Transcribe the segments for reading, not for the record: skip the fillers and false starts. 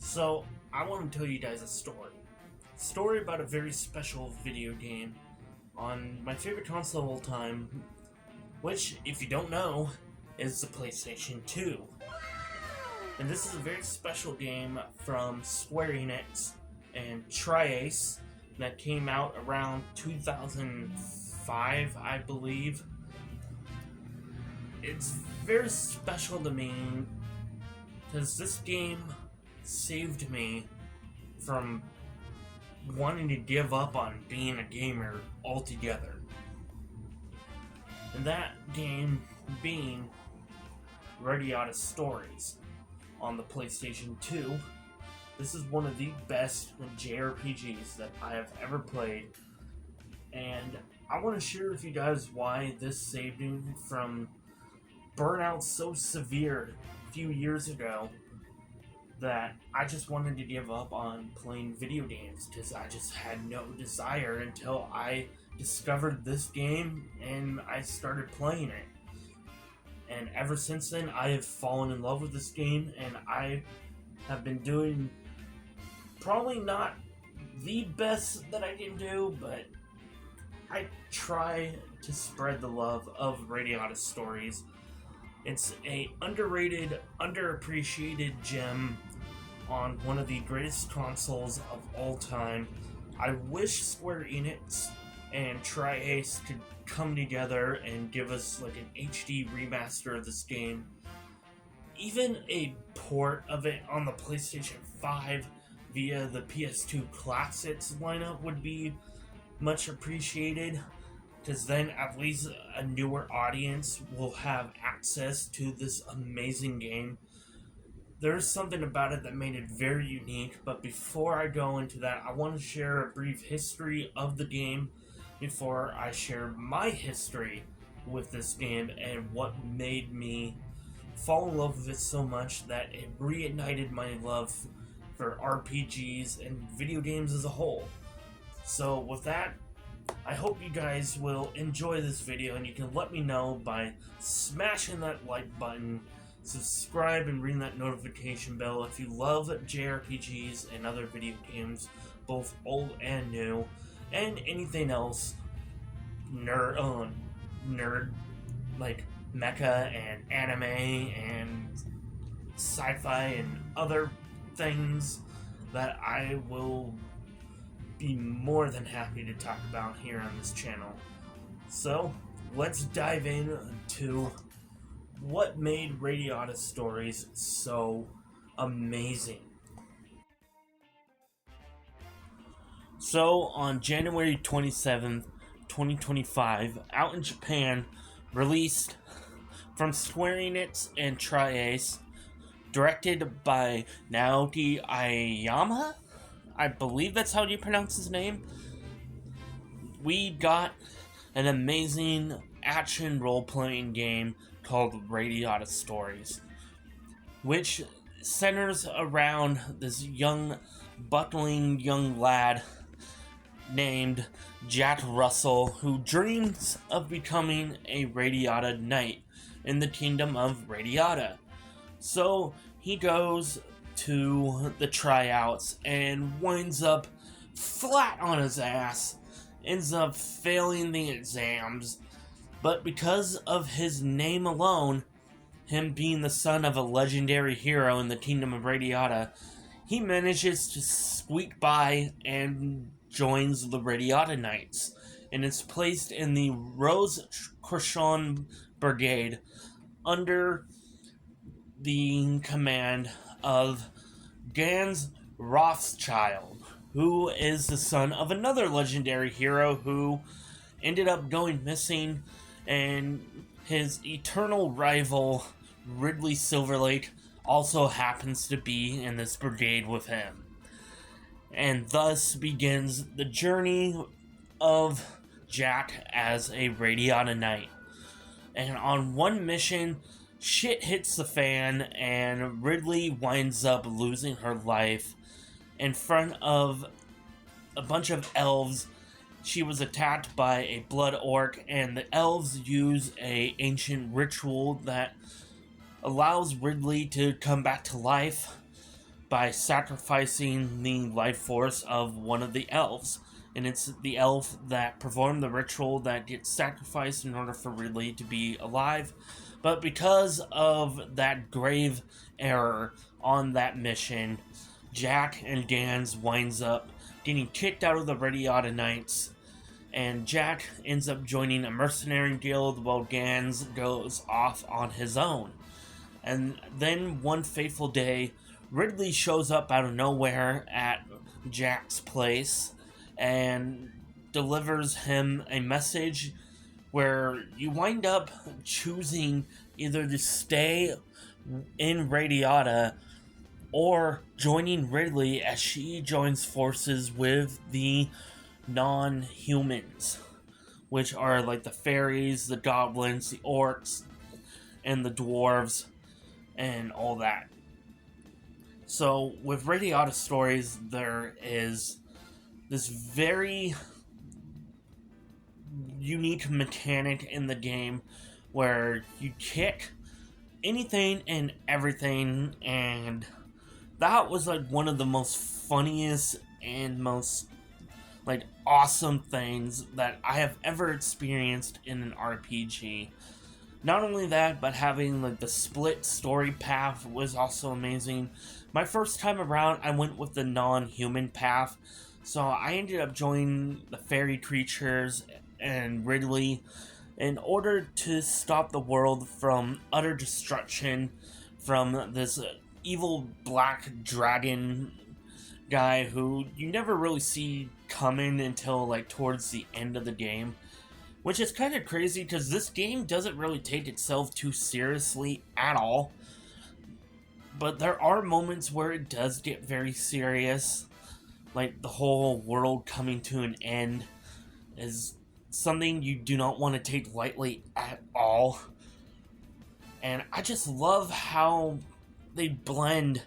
So, I want to tell you guys a story. Story about a very special video game on my favorite console of all time, which, if you don't know, is the PlayStation 2. And this is a very special game from Square Enix and Tri-Ace that came out around 2005, I believe. It's very special to me because this game saved me from wanting to give up on being a gamer altogether. And that game being Radiata Stories on the PlayStation 2. This is one of the best Jrpgs that I have ever played, and I want to share with you guys why this saved me from burnout so severe a few years ago that I just wanted to give up on playing video games because I just had no desire until I discovered this game and I started playing it. And ever since then, I have fallen in love with this game, and I have been doing probably not the best that I can do, but I try to spread the love of Radiata Stories. It's a underrated, underappreciated gem on one of the greatest consoles of all time. I wish Square Enix and Tri-Ace could come together and give us like an HD remaster of this game. Even a port of it on the PlayStation 5 via the PS2 Classics lineup would be much appreciated, because then at least a newer audience will have access to this amazing game. There's something about it that made it very unique, but before I go into that, I want to share a brief history of the game before I share my history with this game and what made me fall in love with it so much that it reignited my love for RPGs and video games as a whole. So with that, I hope you guys will enjoy this video, and you can let me know by smashing that like button, subscribe, and ring that notification bell if you love JRPGs and other video games, both old and new, and anything else nerd like mecha and anime and sci-fi and other things that I will be more than happy to talk about here on this channel. So let's dive into what made Radiata Stories so amazing. So on January 27th, 2025, out in Japan, released from Square Enix and Tri-Ace, directed by Naoki Aoyama, I believe that's how you pronounce his name. We got an amazing action role-playing game called Radiata Stories, which centers around this buckling young lad named Jack Russell, who dreams of becoming a Radiata Knight in the kingdom of Radiata. So he goes to the tryouts and winds up flat on his ass, ends up failing the exams, but because of his name alone, him being the son of a legendary hero in the kingdom of Radiata, he manages to squeak by and joins the Radiata Knights, and is placed in the Rose Crochon Brigade under the command of Gans Rothschild, who is the son of another legendary hero who ended up going missing, and his eternal rival Ridley Silverlake also happens to be in this brigade with him. And thus begins the journey of Jack as a Radiata Knight. And on one mission, shit hits the fan, and Ridley winds up losing her life in front of a bunch of elves. She was attacked by a blood orc, and the elves use an ancient ritual that allows Ridley to come back to life. by sacrificing the life force of one of the elves. And it's the elf that performed the ritual that gets sacrificed in order for Ridley to be alive. But because of that grave error on that mission, Jack and Gans winds up getting kicked out of the Radiata Knights, and Jack ends up joining a mercenary guild while Gans goes off on his own. And then one fateful day, Ridley shows up out of nowhere at Jack's place and delivers him a message where you wind up choosing either to stay in Radiata or joining Ridley as she joins forces with the non-humans, which are like the fairies, the goblins, the orcs, and the dwarves, and all that. So with Radiata Stories, there is this very unique mechanic in the game where you kick anything and everything, and that was like one of the most funniest and most like awesome things that I have ever experienced in an RPG. Not only that, but having like the split story path was also amazing. My first time around, I went with the non-human path, so I ended up joining the fairy creatures and Ridley in order to stop the world from utter destruction from this evil black dragon guy who you never really see coming until like towards the end of the game. Which is kind of crazy because this game doesn't really take itself too seriously at all. But there are moments where it does get very serious. Like the whole world coming to an end is something you do not want to take lightly at all. And I just love how they blend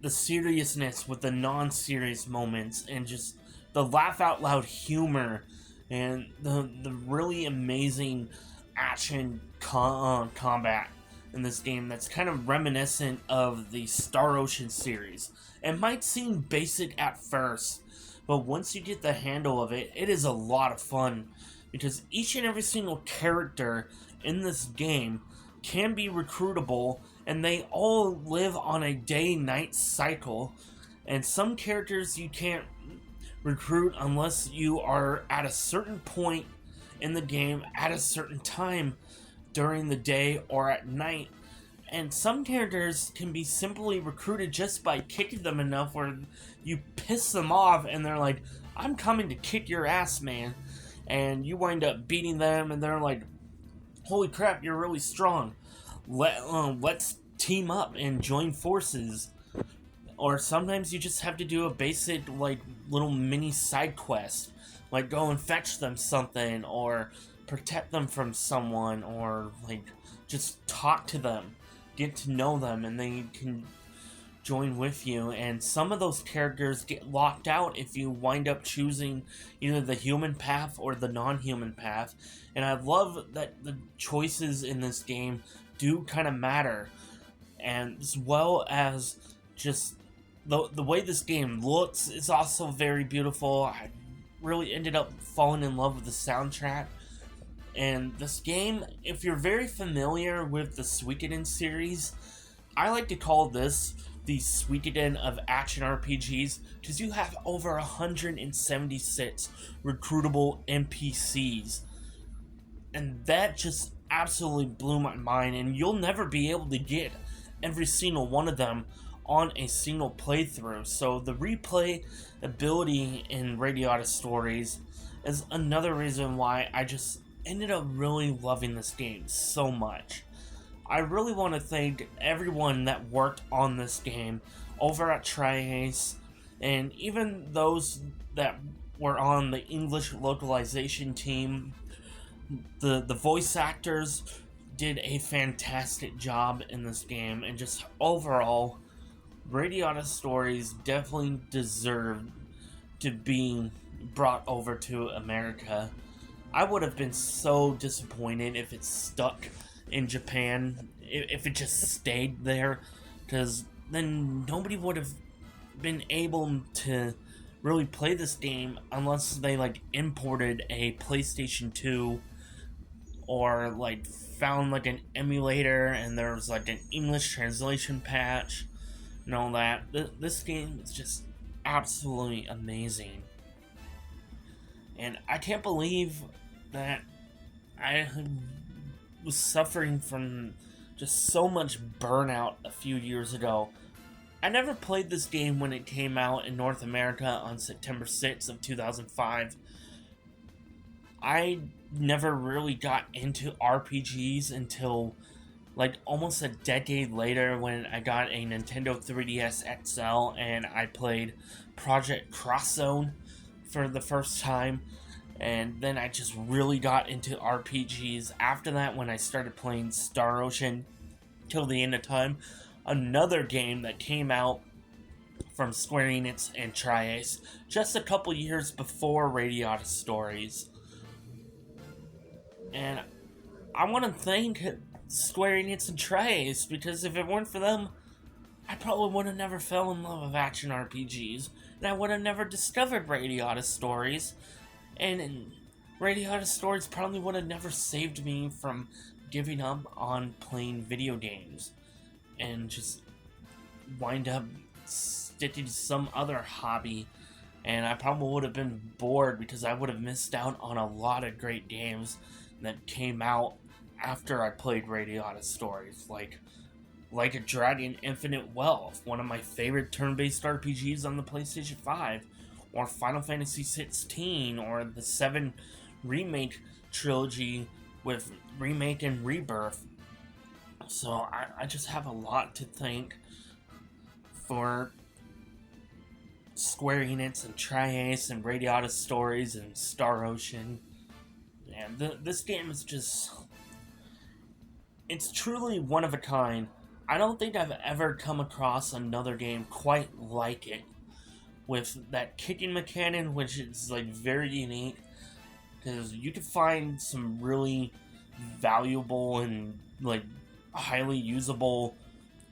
the seriousness with the non-serious moments and just the laugh out loud humor and the really amazing action combat in this game that's kind of reminiscent of the Star Ocean series. It might seem basic at first, but once you get the handle of it, it is a lot of fun because each and every single character in this game can be recruitable, and they all live on a day-night cycle, and some characters you can't recruit unless you are at a certain point in the game at a certain time during the day or at night. And some characters can be simply recruited just by kicking them enough where you piss them off and they're like, I'm coming to kick your ass, man. And you wind up beating them and they're like, holy crap, you're really strong. Let's team up and join forces. Or sometimes you just have to do a basic, like, little mini side quest. Like, go and fetch them something, or protect them from someone, or, like, just talk to them. Get to know them, and they can join with you. And some of those characters get locked out if you wind up choosing either the human path or the non-human path. And I love that the choices in this game do kind of matter. And as well as just the way this game looks is also very beautiful. I really ended up falling in love with the soundtrack. And this game, if you're very familiar with the Suikoden series, I like to call this the Suikoden of action RPGs, because you have over 176 recruitable NPCs. And that just absolutely blew my mind, and you'll never be able to get every single one of them on a single playthrough. So the replay ability in Radiata Stories is another reason why I just ended up really loving this game so much. I really want to thank everyone that worked on this game over at Tri-Ace, and even those that were on the English localization team. The voice actors did a fantastic job in this game, and just overall, Radiata Stories definitely deserved to be brought over to America. I would have been so disappointed if it stuck in Japan, if it just stayed there, because then nobody would have been able to really play this game unless they like imported a PlayStation 2 or like found like an emulator and there was like an English translation patch and all that. This game is just absolutely amazing. And I can't believe that I was suffering from just so much burnout a few years ago. I never played this game when it came out in North America on September 6th of 2005. I never really got into RPGs until like almost a decade later when I got a Nintendo 3DS XL and I played Project Cross Zone for the first time. And then I just really got into RPGs after that when I started playing Star Ocean till the end of time. Another game that came out from Square Enix and Tri-Ace just a couple years before Radiata Stories. And I want to thank Square Enix and Tri-Ace because if it weren't for them, I probably would have never fell in love with action RPGs, and I would have never discovered Radiata Stories, and Radiata Stories probably would have never saved me from giving up on playing video games and just wind up sticking to some other hobby, and I probably would have been bored because I would have missed out on a lot of great games that came out after I played Radiata Stories, like a Dragon Infinite Wealth, one of my favorite turn-based RPGs on the PlayStation 5, or Final Fantasy 16, or the 7 Remake trilogy with Remake and Rebirth. So I just have a lot to thank for Square Enix and Tri-Ace and Radiata Stories and Star Ocean. And this game is just... it's truly one of a kind. I don't think I've ever come across another game quite like it. With that kicking mechanic, which is like very unique. Because you can find some really valuable and like highly usable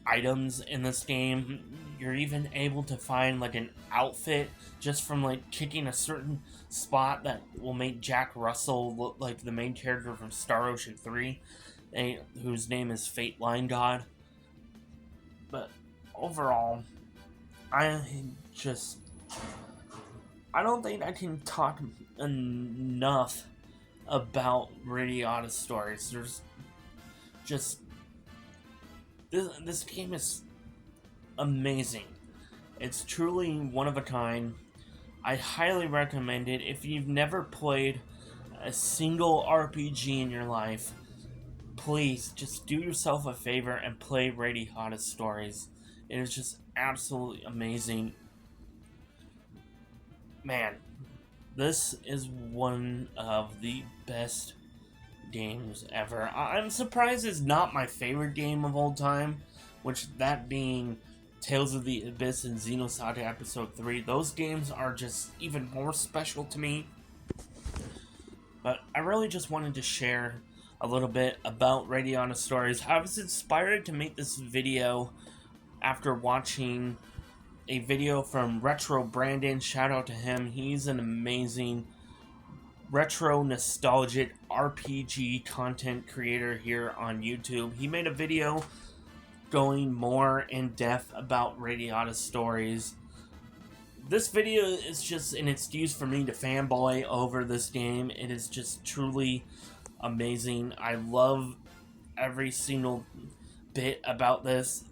items in this game. You're even able to find like an outfit just from like kicking a certain spot that will make Jack Russell look like the main character from Star Ocean 3, whose name is Fate Line God. But overall, I don't think I can talk enough about Radiata Stories. There's just... This game is amazing. It's truly one of a kind. I highly recommend it. If you've never played a single RPG in your life, please just do yourself a favor and play Radiata Stories. It is just absolutely amazing. Man, this is one of the best games ever. I'm surprised it's not my favorite game of all time, which that being Tales of the Abyss and Xenosaga Episode 3. Those games are just even more special to me. But I really just wanted to share a little bit about Radiata Stories. I was inspired to make this video after watching a video from RetroBrandon. Shout out to him. He's an amazing retro nostalgic RPG content creator here on YouTube. He made a video going more in depth about Radiata Stories. This video is just an excuse for me to fanboy over this game. It is just truly amazing. I love every single bit about this.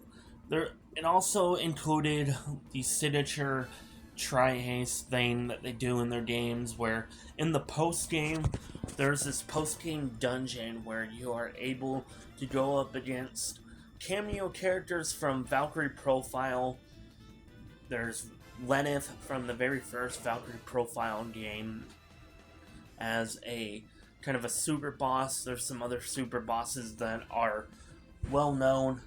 It also included the signature Tri-Ace thing that they do in their games, where in the post-game, there's this post-game dungeon where you are able to go up against cameo characters from Valkyrie Profile. There's Lenneth from the very first Valkyrie Profile game as a kind of a super boss. There's some other super bosses that are well known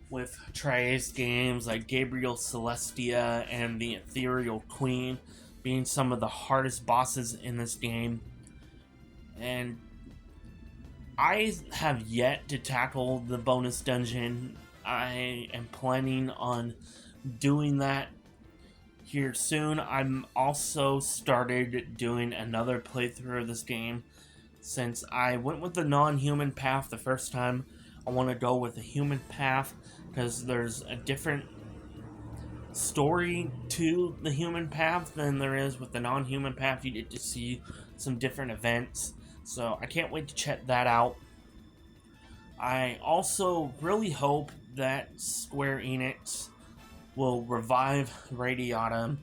with Tri-Ace games, like Gabriel Celestia and the Ethereal Queen being some of the hardest bosses in this game. And I have yet to tackle the bonus dungeon I am planning on doing that here soon. I'm also started doing another playthrough of this game. Since I went with the non-human path the first time, I want to go with the human path because there's a different story to the human path than there is with the non-human path. You get to see some different events, so I can't wait to check that out. I also really hope that Square Enix will revive Radiata.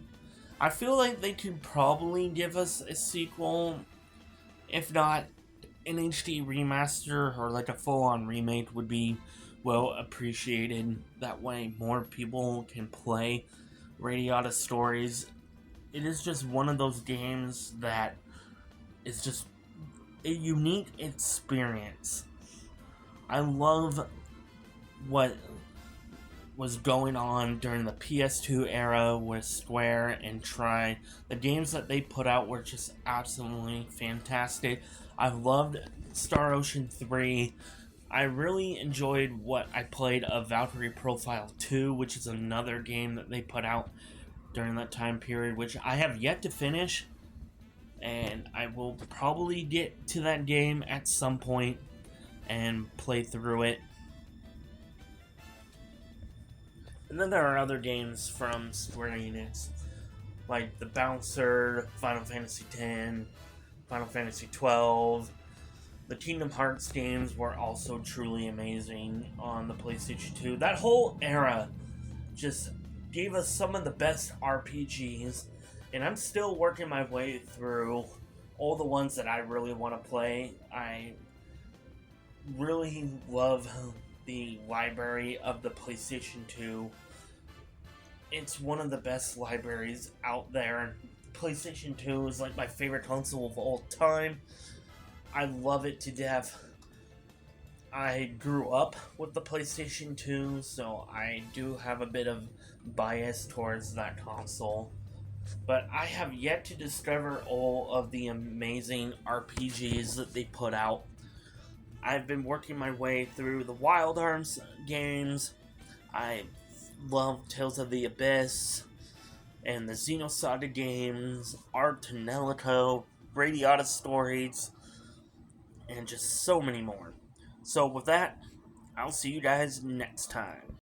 I feel like they could probably give us a sequel, if not an HD remaster or like a full-on remake would be well appreciated. That way more people can play Radiata Stories. It is just one of those games that is just a unique experience. I love what was going on during the PS2 era with Square and Tri. The games that they put out were just absolutely fantastic. I loved Star Ocean 3. I really enjoyed what I played of Valkyrie Profile 2, which is another game that they put out during that time period, which I have yet to finish, and I will probably get to that game at some point and play through it. And then there are other games from Square Enix, like The Bouncer, Final Fantasy X, Final Fantasy XII. The Kingdom Hearts games were also truly amazing on the PlayStation 2. That whole era just gave us some of the best RPGs, and I'm still working my way through all the ones that I really want to play. I really love the library of the PlayStation 2. It's one of the best libraries out there. PlayStation 2 is like my favorite console of all time. I love it to death. I grew up with the PlayStation 2, so I do have a bit of bias towards that console. But I have yet to discover all of the amazing RPGs that they put out. I've been working my way through the Wild Arms games. I love Tales of the Abyss and the Xenosaga games, Art Tonelico, Radiata Stories, and just so many more. So with that, I'll see you guys next time.